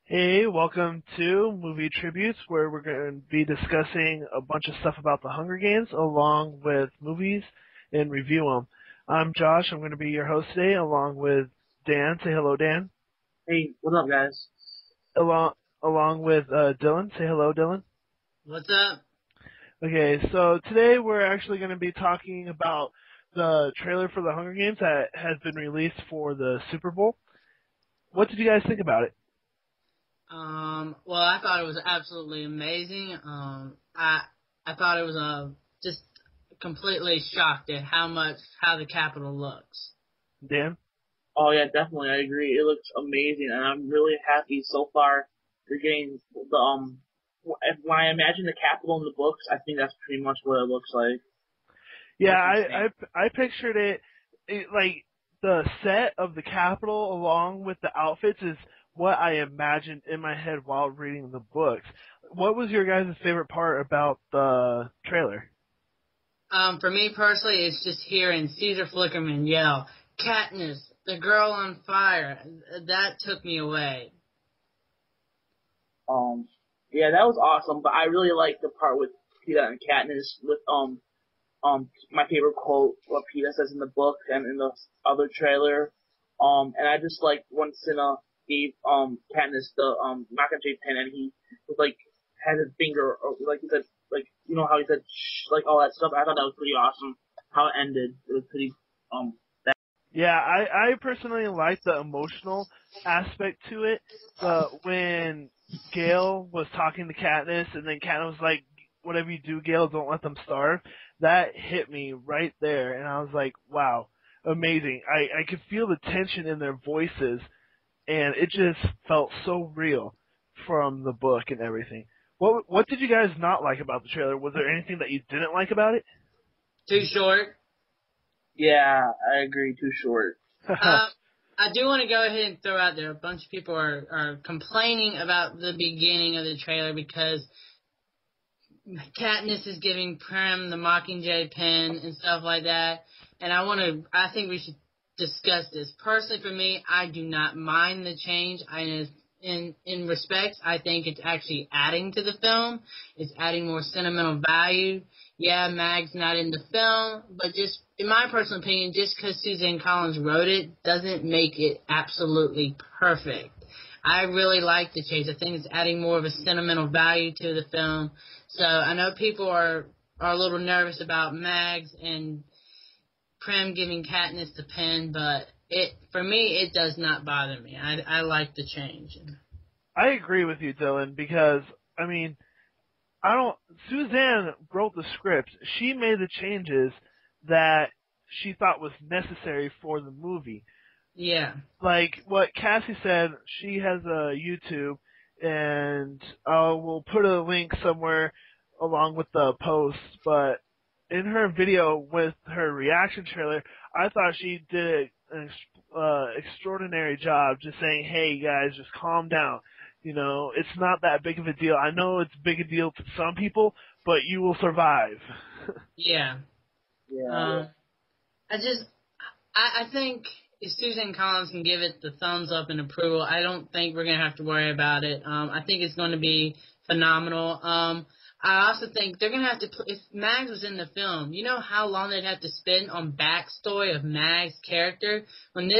Hey, welcome to Movie Tributes, where we're going to be discussing a bunch of stuff about the Hunger Games, along with movies and review them. I'm Josh. I'm going to be your host today, along with Dan. Say hello, Dan. Hey, what's up, guys? Along along with Dylan. Say hello, Dylan. What's up? Okay, so today we're actually going to be talking about the trailer for the Hunger Games that has been released for the Super Bowl. What did you guys think about it? Well, I thought it was absolutely amazing. I thought it was just completely shocked at how the Capitol looks. Dan? Oh yeah, definitely. I agree. It looks amazing, and I'm really happy so far. You're getting the When I imagine the Capitol in the books, I think that's pretty much what it looks like. It Yeah, looks I insane. I, I pictured it like the set of the Capitol along with the outfits is what I imagined in my head while reading the books. What was your guys' favorite part about the trailer? For me personally, it's just hearing Caesar Flickerman yell, "Katniss, the girl on fire." That took me away. Um, yeah, that was awesome. But I really like the part with Peeta and Katniss with my favorite quote what Peeta says in the book and in the other trailer. And I just like when Cinna gave Katniss the mockingjay pin, and he was like had his finger, or like he said, like you know how he said shh, like all that stuff. I thought that was pretty awesome. How it ended, it was pretty um Yeah, I personally like the emotional aspect to it. The when Gail was talking to Katniss and then Katniss was like, "Whatever you do, Gail, don't let them starve." That hit me right there, and I was like, "Wow, amazing!" I could feel the tension in their voices, and it just felt so real from the book and everything. What did you guys not like about the trailer? Was there anything that you didn't like about it? Too short. yeah, I agree. Too short. Um, I do want to go ahead and throw out there a bunch of people are complaining about the beginning of the trailer because Katniss is giving Prim the Mockingjay pen and stuff like that. And I think we should discuss this. Personally, for me, I do not mind the change. In respects, I think it's actually adding to the film. It's adding more sentimental value. Yeah, Mag's not in the film, but just in my personal opinion, just because Suzanne Collins wrote it doesn't make it absolutely perfect. I really like the change. I think it's adding more of a sentimental value to the film. So I know people are a little nervous about Mags and Prem giving Katniss the pen, but for me it does not bother me. I like the change. I agree with you, Dylan, because I mean, I don't. Suzanne wrote the script. She made the changes that she thought was necessary for the movie. Yeah. Like what Cassie said, she has a YouTube, and I will put a link somewhere along with the post. But in her video with her reaction trailer, I thought she did an extraordinary job just saying, "Hey guys, just calm down. You know, it's not that big of a deal. I know it's a big a deal to some people, but you will survive." Yeah. Yeah. Um, I just I think if Susan Collins can give it the thumbs up and approval, I don't think we're gonna have to worry about it. I think it's going to be phenomenal. I also think they're gonna have to if Mags was in the film, you know how long they'd have to spend on backstory of Mags' character. When Yeah.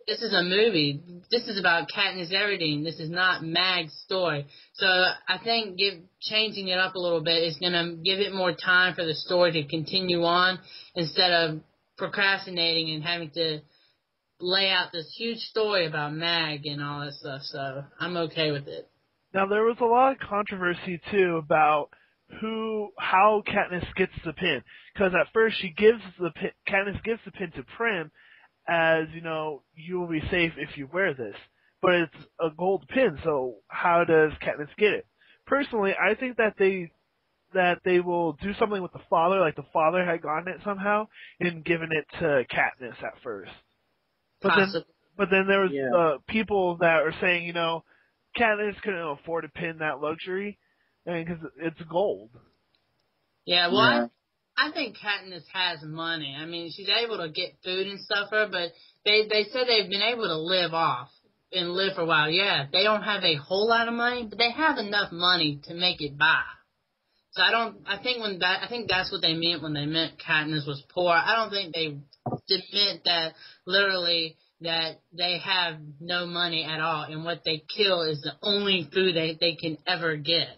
this is a movie, this is about Katniss Everdeen. This is not Mag's story. So I think changing it up a little bit is gonna give it more time for the story to continue on instead of procrastinating and having to lay out this huge story about Mag and all that stuff. So I'm okay with it. Now there was a lot of controversy too about how Katniss gets the pin, because at first Katniss gives the pin to Prim, as you know, you will be safe if you wear this, but it's a gold pin, so how does Katniss get it? Personally, I think that they will do something with the father, like the father had gotten it somehow and given it to Katniss at first. But then, Possibly. but then there was Yeah. people that are saying, Katniss couldn't afford to pin that luxury, because it's gold. Yeah, well, Yeah. I think Katniss has money. I mean, she's able to get food and stuff for her, but they said they've been able to live off. and live for a while. Yeah, they don't have a whole lot of money, but they have enough money to make it by. So I think that's what they meant when they meant Katniss was poor. I don't think they meant that literally that they have no money at all, and what they kill is the only food they can ever get.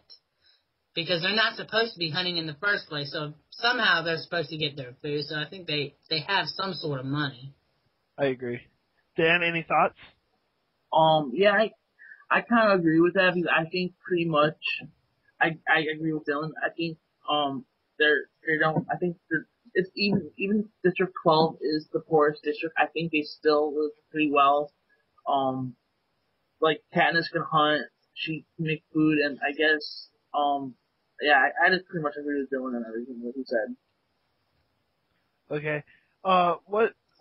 Because they're not supposed to be hunting in the first place, so somehow they're supposed to get their food, so I think they have some sort of money. I agree. Dan, any thoughts? Yeah, I kind of agree with that because I think pretty much I agree with Dylan. I think they don't I think it's even District 12 is the poorest district. I think they still live pretty well. Um, like Katniss can hunt, she can make food, and I guess yeah, I just pretty much agree with Dylan and everything that he said. Okay.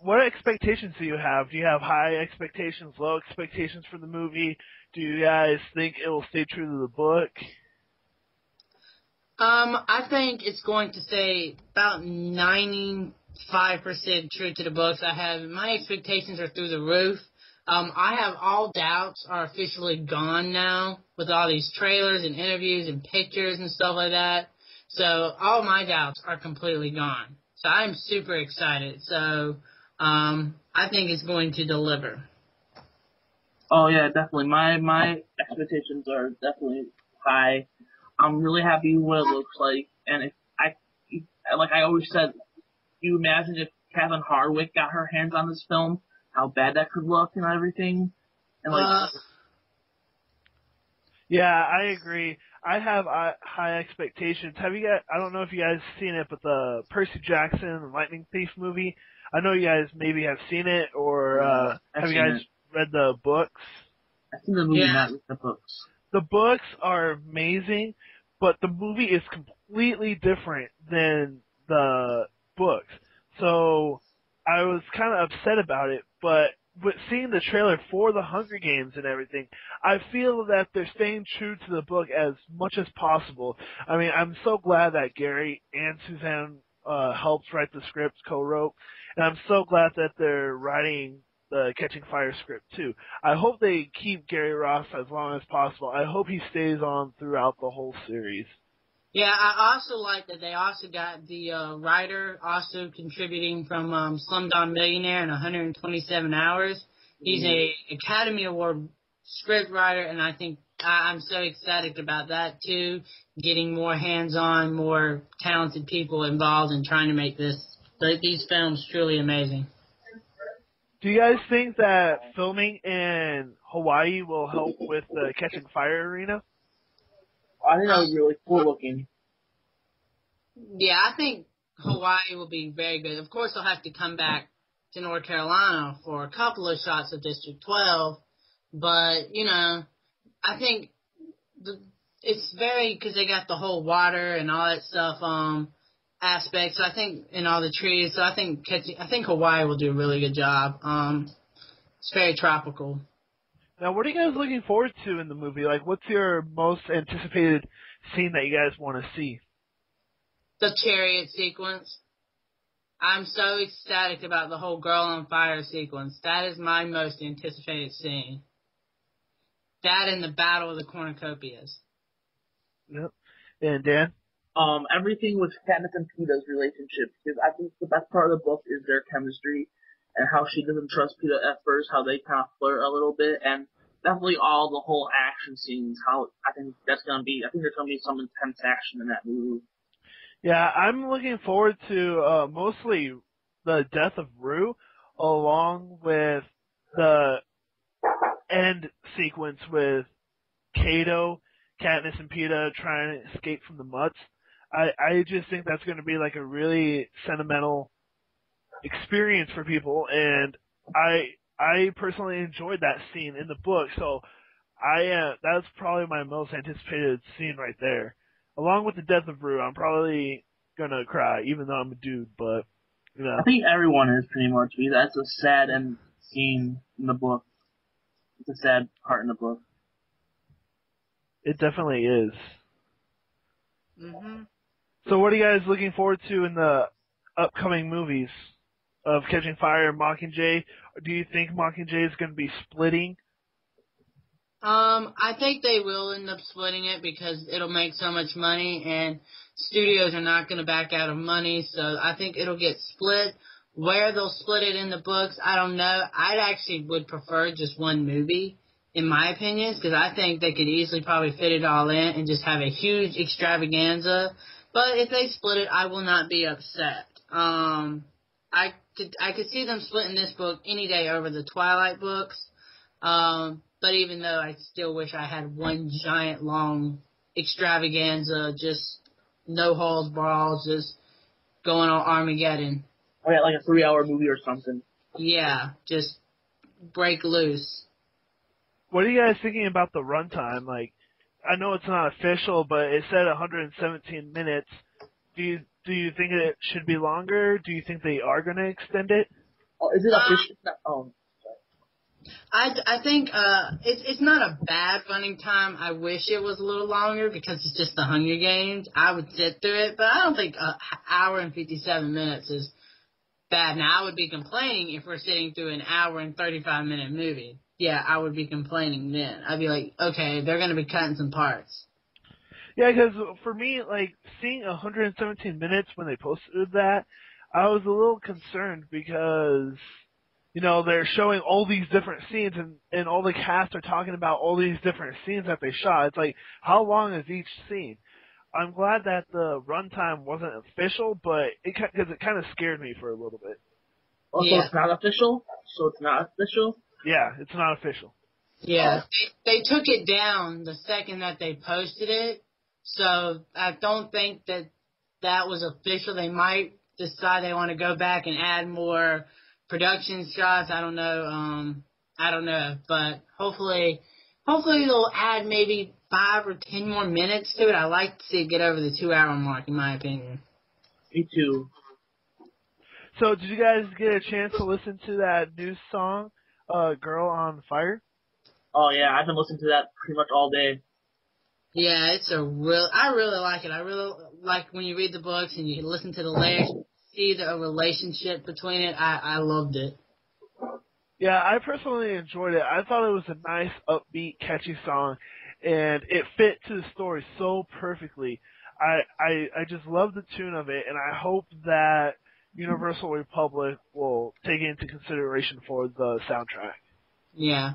What expectations do you have? Do you have high expectations, low expectations for the movie? Do you guys think it will stay true to the book? I think it's going to stay about 95% true to the books. My expectations are through the roof. I have all doubts are officially gone now with all these trailers and interviews and pictures and stuff like that. So all my doubts are completely gone. So I'm super excited. So, I think it's going to deliver. Oh yeah, definitely. My expectations are definitely high. I'm really happy with what it looks like, and like I always said, you imagine if Kevin Hardwick got her hands on this film, how bad that could look and everything, and like Yeah, I agree. I have high expectations. Have you guys? I don't know if you guys seen it, but the Percy Jackson and Lightning Thief movie. I know you guys maybe have seen it, or I've have you seen guys it. read the books? I've seen the movie, Yeah. not with the books. The books are amazing, but the movie is completely different than the books. So I was kind of upset about it, but with seeing the trailer for the Hunger Games and everything, I feel that they're staying true to the book as much as possible. I mean, I'm so glad that Gary and Suzanne helped write the script, co-wrote, and I'm so glad that they're writing the Catching Fire script too. I hope they keep Gary Ross as long as possible. I hope he stays on throughout the whole series. Yeah, I also like that they also got the writer also contributing from Slumdog Millionaire in 127 Hours. He's a Academy Award script writer, and I think I'm so excited about that too. Getting more hands-on, more talented people involved in trying to make these films truly amazing. Do you guys think that filming in Hawaii will help with the Catching Fire arena? I think that Um, would be really cool looking. yeah, I think Hawaii will be very good. Of course, they'll have to come back to North Carolina for a couple of shots of District 12, but I think it's very because they got the whole water and all that stuff aspect. So I think in all the trees. So I think Hawaii will do a really good job. It's very tropical. Now, what are you guys looking forward to in the movie? Like, what's your most anticipated scene that you guys want to see? The chariot sequence. I'm so ecstatic about the whole girl on fire sequence. That is my most anticipated scene. That and the battle of the cornucopias. Yep. And Dan? Everything with Katniss and Peeta's relationship, because I think the best part of the book is their chemistry and how she doesn't trust Peeta at first, how they kind of flirt a little bit, and definitely all the whole action scenes. How I think there's gonna be some intense action in that movie. Yeah, I'm looking forward to mostly the death of Rue, along with the end sequence with Kato, Katniss, and Peeta trying to escape from the Mutts. I just think that's going to be like a really sentimental experience for people, and I personally enjoyed that scene in the book, so that's probably my most anticipated scene right there. Along with the death of Rue, I'm probably gonna cry, even though I'm a dude, but I think everyone is pretty much, because that's a sad end scene in the book. It's a sad part in the book. it definitely is. Mhm. So what are you guys looking forward to in the upcoming movies of Catching Fire and Mockingjay? Do you think Mockingjay is going to be splitting I think they will end up splitting it because it'll make so much money, and studios are not going to back out of money. So I think it'll get split. Where they'll split it in the books, I don't know. I actually would prefer just one movie, in my opinion, because I think they could easily probably fit it all in and just have a huge extravaganza. But if they split it, I will not be upset. I could see them splitting this book any day over the Twilight books. But even though I still wish I had one giant long extravaganza, just no halls brawls, just going on Armageddon. Oh yeah, like a 3-hour movie or something. Yeah, just break loose. What are you guys thinking about the runtime? Like, I know it's not official, but it said 117 minutes. Do you think it should be longer? Do you think they are going to extend it? Oh, is it Um, official? Oh, I think it's not a bad running time. I wish it was a little longer because it's just the Hunger Games. I would sit through it, but I don't think an hour and 57 minutes is bad. Now I would be complaining if we're sitting through an hour and 35-minute movie. Yeah, I would be complaining then. I'd be like, okay, they're going to be cutting some parts. Yeah, because for me, like, seeing 117 minutes when they posted that, I was a little concerned because, they're showing all these different scenes and all the cast are talking about all these different scenes that they shot. It's like, how long is each scene? I'm glad that the runtime wasn't official, but because it kind of scared me for a little bit. also Yeah. it's not official. So it's not official. Yeah, it's not official. Yeah, they took it down the second that they posted it, so I don't think that was official. They might decide they want to go back and add more production shots. I don't know, but hopefully they'll add maybe 5 or 10 more minutes to it. I like to see it get over the 2 hour mark, in my opinion. Me too. So, did you guys get a chance to listen to that new song, "Girl on Fire"? Oh yeah, I've been listening to that pretty much all day. Yeah, I really like it. I really like when you read the books and you listen to the lyrics, see the relationship between it. I loved it. Yeah, I personally enjoyed it. I thought it was a nice, upbeat, catchy song, and it fit to the story so perfectly. I just love the tune of it, and I hope that Universal Republic will take it into consideration for the soundtrack. Yeah.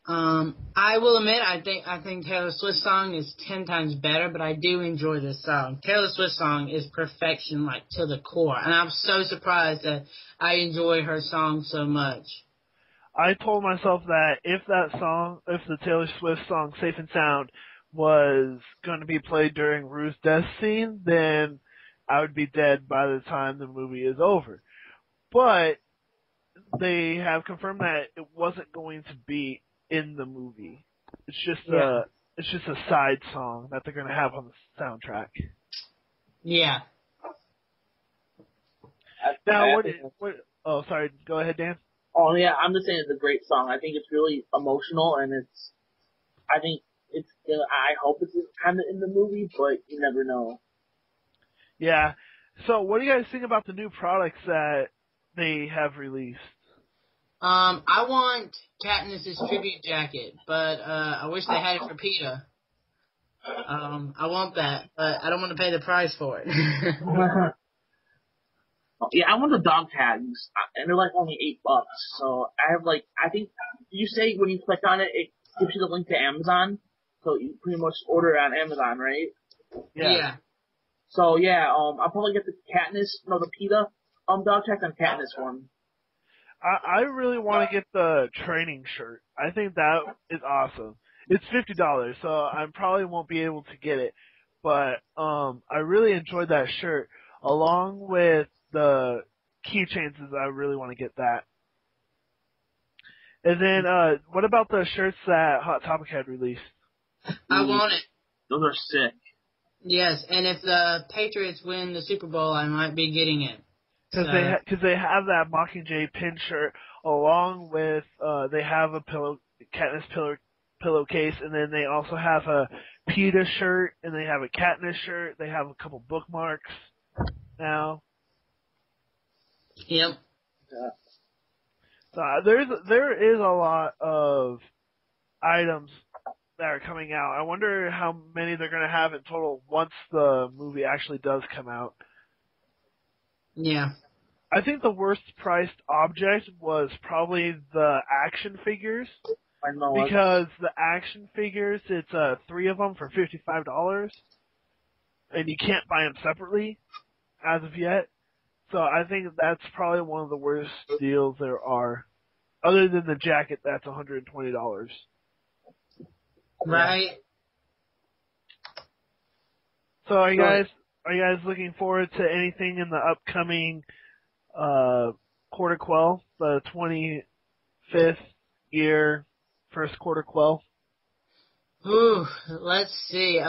I will admit, I think Taylor Swift's song is 10 times better, but I do enjoy this song. Taylor Swift's song is perfection, like to the core, and I'm so surprised that I enjoy her song so much. I told myself that if the Taylor Swift song "Safe and Sound" was going to be played during Rue's death scene, then I would be dead by the time the movie is over. But they have confirmed that it wasn't going to be in the movie. It's just Yeah. a side song that they're going to have on the soundtrack. Yeah. Now, I what? think What? Oh, sorry. Go ahead, Dan. Oh yeah, I'm just saying it's a great song. I think it's really emotional, and I think I hope it's kind of in the movie, but you never know. Yeah. So, what do you guys think about the new products that they have released? I want Katniss's tribute jacket, but I wish they had it for PETA. I want that, but I don't want to pay the price for it. Yeah, I want the dog tags, and they're like only $8. So I have I think you say when you click on it, it gives you the link to Amazon. So you pretty much order it on Amazon, right? Yeah. Yeah. So yeah, I'll probably get the the PETA dog tags and Katniss one. I really want to get the training shirt. I think that is awesome. It's $50, so I probably won't be able to get it. But I really enjoyed that shirt, along with the keychains. I really want to get that. And then, what about the shirts that Hot Topic had released? I Ooh, want it. those are sick. Yes, and if the Patriots win the Super Bowl, I might be getting it. Because So, they have that Mockingjay pin shirt, along with they have a Katniss pillowcase, and then they also have a PETA shirt, and they have a Katniss shirt. They have a couple bookmarks now. yep. Yeah. So there is a lot of items that are coming out. I wonder how many they're going to have in total once the movie actually does come out. Yeah. I think the worst priced object was probably the action figures. I know what. Because the action figures, it's 3 of them for $55, and you can't buy them separately as of yet. So I think that's probably one of the worst deals there are. Other than the jacket, that's $120. Right. So are you guys looking forward to anything in the upcoming quarter quell, the 25th year first quarter quell? Ooh, let's see.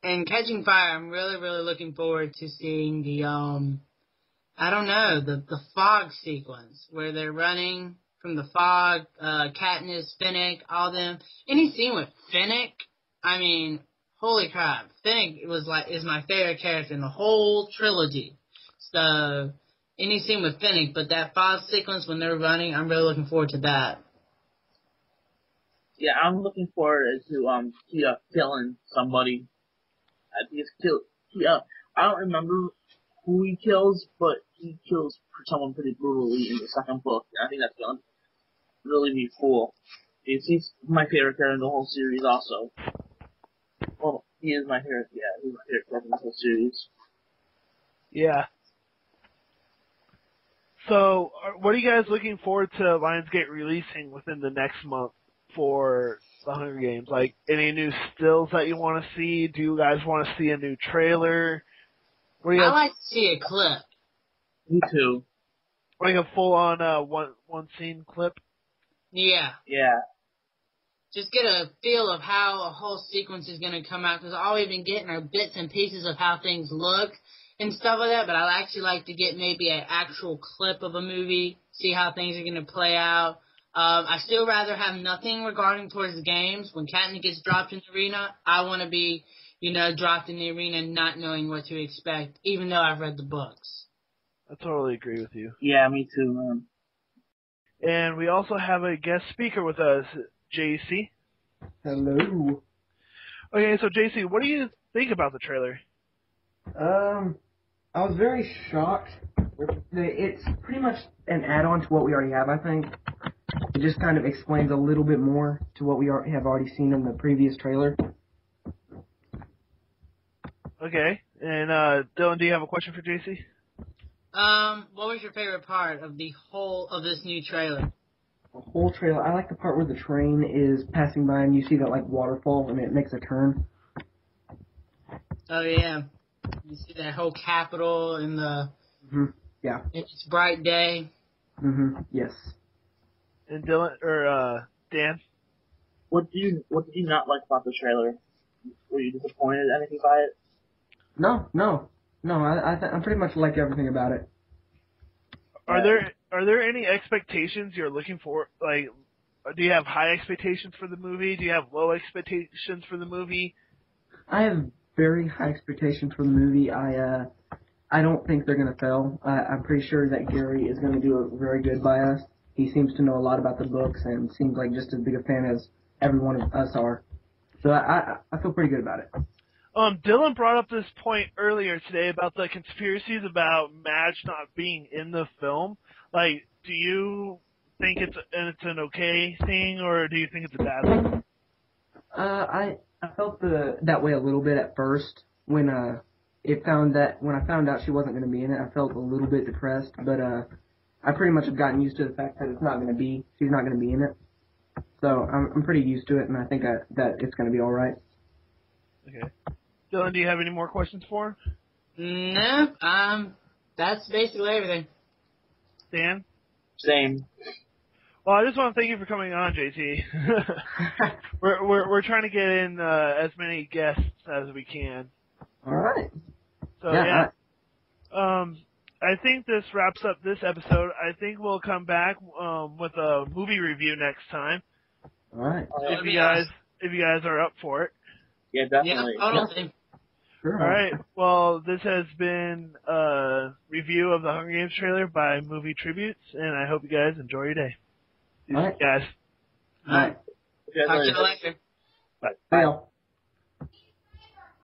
In Catching Fire, I'm really, really looking forward to seeing the I don't know, the fog sequence where they're running from the fog, Katniss, Finnick, all them. Any scene with Finnick, I mean, holy crap, Finnick is my favorite character in the whole trilogy. So any scene with Finnick, but that fog sequence when they're running, I'm really looking forward to that. Yeah, I'm looking forward to Kia killing somebody. I think it's Kia. I don't remember who he kills, but he kills someone pretty brutally in the second book. And I think that's gonna really be cool. He's my favorite character in the whole series, also. Well, he is my favorite. Yeah, he's my favorite character in the whole series. Yeah. So, what are you guys looking forward to Lionsgate releasing within the next month for the Hunger Games? Like, any new stills that you want to see? Do you guys want to see a new trailer? What do you I guys, like to see a clip. Me too. like a full-on one scene clip? Yeah. Yeah. Just get a feel of how a whole sequence is going to come out, because all we've been getting are bits and pieces of how things look and stuff like that, but I'd actually like to get maybe an actual clip of a movie, see how things are going to play out. I still rather have nothing regarding towards the games. When Katniss gets dropped in the arena, I want to be, dropped in the arena not knowing what to expect, even though I've read the books. I totally agree with you. Yeah, me too, man. And we also have a guest speaker with us, JC. Hello. Okay, so JC, what do you think about the trailer? I was very shocked. It's pretty much an add-on to what we already have, I think. It just kind of explains a little bit more to what we have already seen in the previous trailer. Okay, and Dylan, do you have a question for JC? What was your favorite part of the whole of this new trailer? The whole trailer, I like the part where the train is passing by and you see that, like, waterfall and it makes a turn. Oh, yeah. You see that whole Capitol in the... Mm-hmm. Yeah. It's bright day. Mm-hmm. Yes. And Dylan, or Dan? What did you not like about the trailer? Were you disappointed anything by it? No. I'm pretty much like everything about it. Are there any expectations you're looking for? Like, do you have high expectations for the movie? Do you have low expectations for the movie? I have very high expectations for the movie. I don't think they're going to fail. I'm pretty sure that Gary is going to do it very good by us. He seems to know a lot about the books and seems like just as big a fan as every one of us are. So I feel pretty good about it. Dylan brought up this point earlier today about the conspiracies about Madge not being in the film. Like, do you think it's an okay thing, or do you think it's a bad thing? I felt that way a little bit at first when I found out she wasn't going to be in it. I felt a little bit depressed, but I pretty much have gotten used to the fact that she's not going to be in it. So I'm pretty used to it, and I think that it's going to be all right. Okay. Dylan, do you have any more questions for him? No, that's basically everything. Dan? Same. Well, I just want to thank you for coming on, JT. we're trying to get in as many guests as we can. All right. So yeah. I think this wraps up this episode. I think we'll come back with a movie review next time. All right. If you guys are up for it. Yeah, definitely. Yeah, totally. Sure. All right. Well, this has been a review of the Hunger Games trailer by Movie Tributes, and I hope you guys enjoy your day. See you All right. guys. All right. you guys Talk to later. you later. Bye. Well.